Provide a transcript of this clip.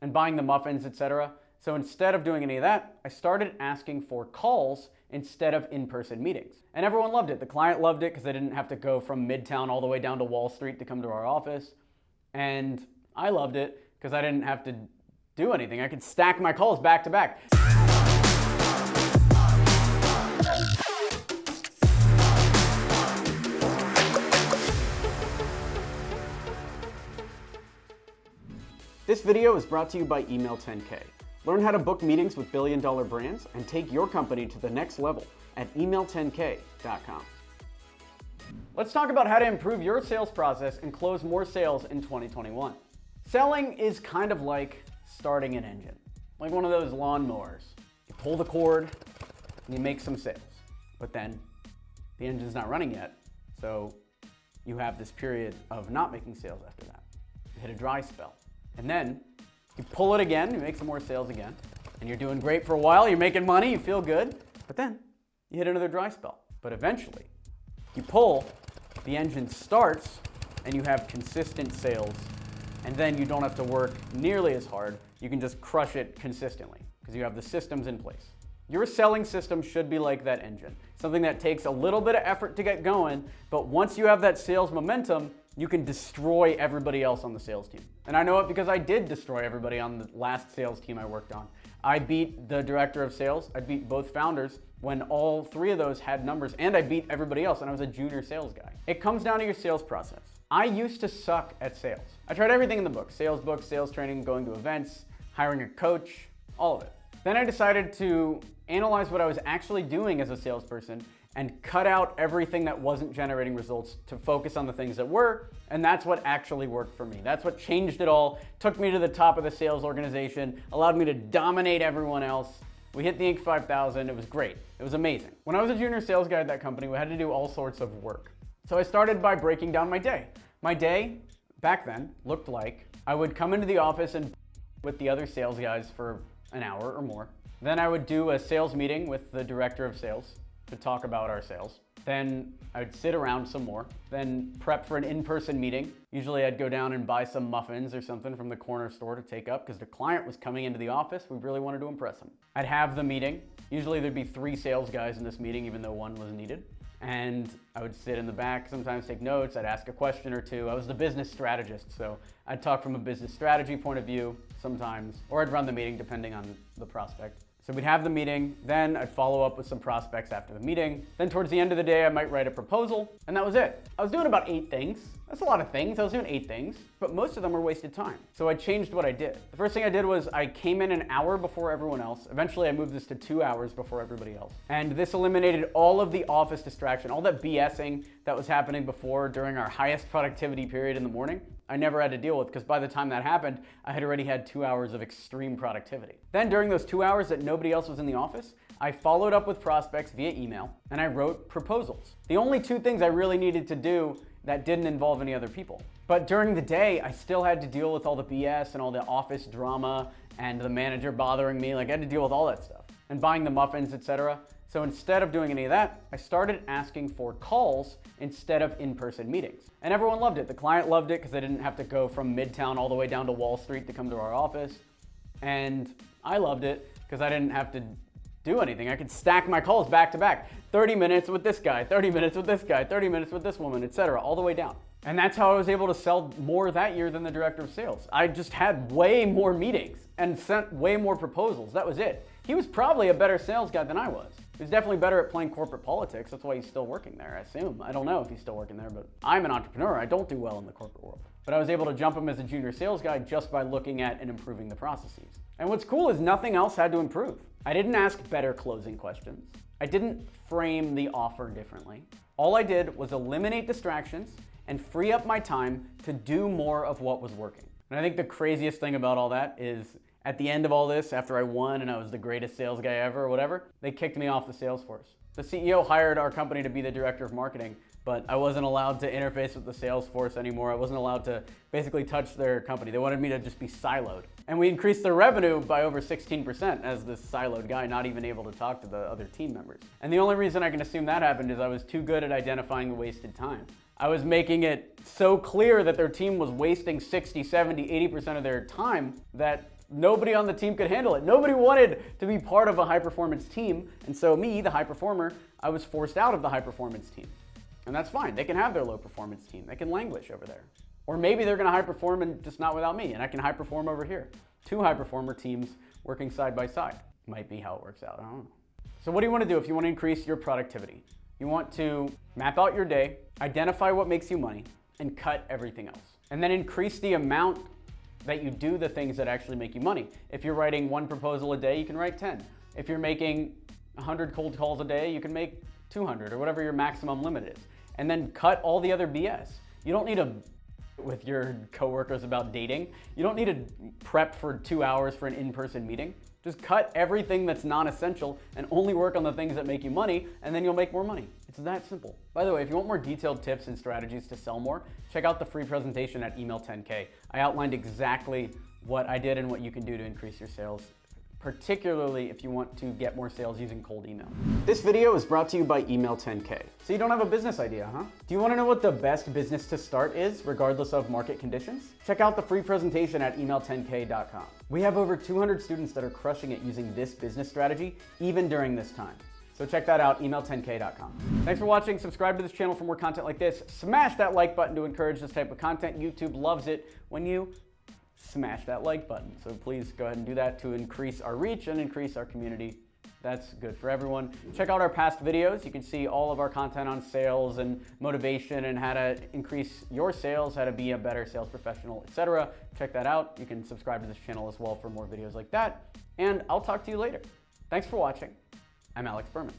and buying the muffins, etc. So instead of doing any of that, I started asking for calls instead of in-person meetings. And everyone loved it. The client loved it because they didn't have to go from Midtown all the way down to Wall Street to come to our office. And I loved it because I didn't have to do anything. I could stack my calls back to back. This video is brought to you by Email 10K. Learn how to book meetings with billion-dollar brands and take your company to the next level at email10k.com. Let's talk about how to improve your sales process and close more sales in 2021. Selling is kind of like starting an engine, like one of those lawnmowers. You pull the cord and you make some sales, but then the engine's not running yet, so you have this period of not making sales after that. You hit a dry spell. And then you pull it again, you make some more sales again, and you're doing great for a while, you're making money, you feel good, but then you hit another dry spell. But eventually, you pull, the engine starts, and you have consistent sales, and then you don't have to work nearly as hard, you can just crush it consistently, because you have the systems in place. Your selling system should be like that engine, something that takes a little bit of effort to get going, but once you have that sales momentum, you can destroy everybody else on the sales team. And I know it because I did destroy everybody on the last sales team I worked on. I beat the director of sales, I beat both founders when all three of those had numbers, and I beat everybody else, and I was a junior sales guy. It comes down to your sales process. I used to suck at sales. I tried everything in the book, sales training, going to events, hiring a coach, all of it. Then I decided to analyze what I was actually doing as a salesperson and cut out everything that wasn't generating results to focus on the things that were, and that's what actually worked for me. That's what changed it all, took me to the top of the sales organization, allowed me to dominate everyone else. We hit the Inc. 5000, it was great, it was amazing. When I was a junior sales guy at that company, we had to do all sorts of work. So I started by breaking down my day. My day, back then, looked like I would come into the office and with the other sales guys for an hour or more. Then I would do a sales meeting with the director of sales to talk about our sales. Then I would sit around some more, then prep for an in-person meeting. Usually I'd go down and buy some muffins or something from the corner store to take up because the client was coming into the office. We really wanted to impress him. I'd have the meeting. Usually there'd be 3 sales guys in this meeting, even though 1 was needed. And I would sit in the back, sometimes take notes, I'd ask a question or two. I was the business strategist, so I'd talk from a business strategy point of view sometimes, or I'd run the meeting depending on the prospect. So we'd have the meeting, then I'd follow up with some prospects after the meeting. Then towards the end of the day, I might write a proposal, and that was it. I was doing about 8 things. That's a lot of things. I was doing 8 things, but most of them were wasted time. So I changed what I did. The first thing I did was I came in an hour before everyone else. Eventually I moved this to 2 hours before everybody else. And this eliminated all of the office distraction, all that BSing that was happening before during our highest productivity period in the morning. I never had to deal with because by the time that happened, I had already had 2 hours of extreme productivity. Then during those 2 hours that nobody else was in the office, I followed up with prospects via email and I wrote proposals. The only 2 things I really needed to do that didn't involve any other people. But during the day, I still had to deal with all the BS and all the office drama and the manager bothering me. Like I had to deal with all that stuff and buying the muffins, etc. So instead of doing any of that, I started asking for calls instead of in-person meetings. And everyone loved it. The client loved it because they didn't have to go from Midtown all the way down to Wall Street to come to our office. And I loved it because I didn't have to do anything. I could stack my calls back to back. 30 minutes with this guy, 30 minutes with this guy, 30 minutes with this woman, etc., all the way down. And that's how I was able to sell more that year than the director of sales. I just had way more meetings and sent way more proposals. That was it. He was probably a better sales guy than I was. He was definitely better at playing corporate politics. That's why he's still working there, I assume. I don't know if he's still working there, but I'm an entrepreneur. I don't do well in the corporate world. But I was able to jump him as a junior sales guy just by looking at and improving the processes. And what's cool is nothing else had to improve. I didn't ask better closing questions. I didn't frame the offer differently. All I did was eliminate distractions and free up my time to do more of what was working. And I think the craziest thing about all that is at the end of all this, after I won and I was the greatest sales guy ever or whatever, they kicked me off the sales force. The CEO hired our company to be the director of marketing, but I wasn't allowed to interface with the sales force anymore. I wasn't allowed to basically touch their company. They wanted me to just be siloed. And we increased their revenue by over 16% as this siloed guy, not even able to talk to the other team members. And the only reason I can assume that happened is I was too good at identifying the wasted time. I was making it so clear that their team was wasting 60, 70, 80% of their time that nobody on the team could handle it. Nobody wanted to be part of a high-performance team, and so me, the high performer, I was forced out of the high-performance team. And that's fine. They can have their low-performance team. They can languish over there. Or maybe they're going to high-perform and just not without me, and I can high-perform over here. Two high-performer teams working side by side. Might be how it works out. I don't know. So what do you want to do if you want to increase your productivity? You want to map out your day, identify what makes you money, and cut everything else. And then increase the amount that you do the things that actually make you money. If you're writing 1 proposal a day, you can write 10. If you're making 100 cold calls a day, you can make 200 or whatever your maximum limit is. And then cut all the other BS. You don't need to with your coworkers about dating. You don't need to prep for 2 hours for an in-person meeting. Just cut everything that's non-essential and only work on the things that make you money, and then you'll make more money. It's that simple. By the way, if you want more detailed tips and strategies to sell more, check out the free presentation at Email 10K. I outlined exactly what I did and what you can do to increase your sales, particularly if you want to get more sales using cold email. This video is brought to you by Email 10K. So you don't have a business idea, huh? Do you want to know what the best business to start is, regardless of market conditions? Check out the free presentation at email10k.com. We have over 200 students that are crushing it using this business strategy, even during this time. So check that out, email10k.com. Thanks for watching. Subscribe to this channel for more content like this. Smash that like button to encourage this type of content. YouTube loves it when you smash that like button. So please go ahead and do that to increase our reach and increase our community. That's good for everyone. Check out our past videos. You can see all of our content on sales and motivation and how to increase your sales, how to be a better sales professional, etc. Check that out. You can subscribe to this channel as well for more videos like that. And I'll talk to you later. Thanks for watching. I'm Alex Berman.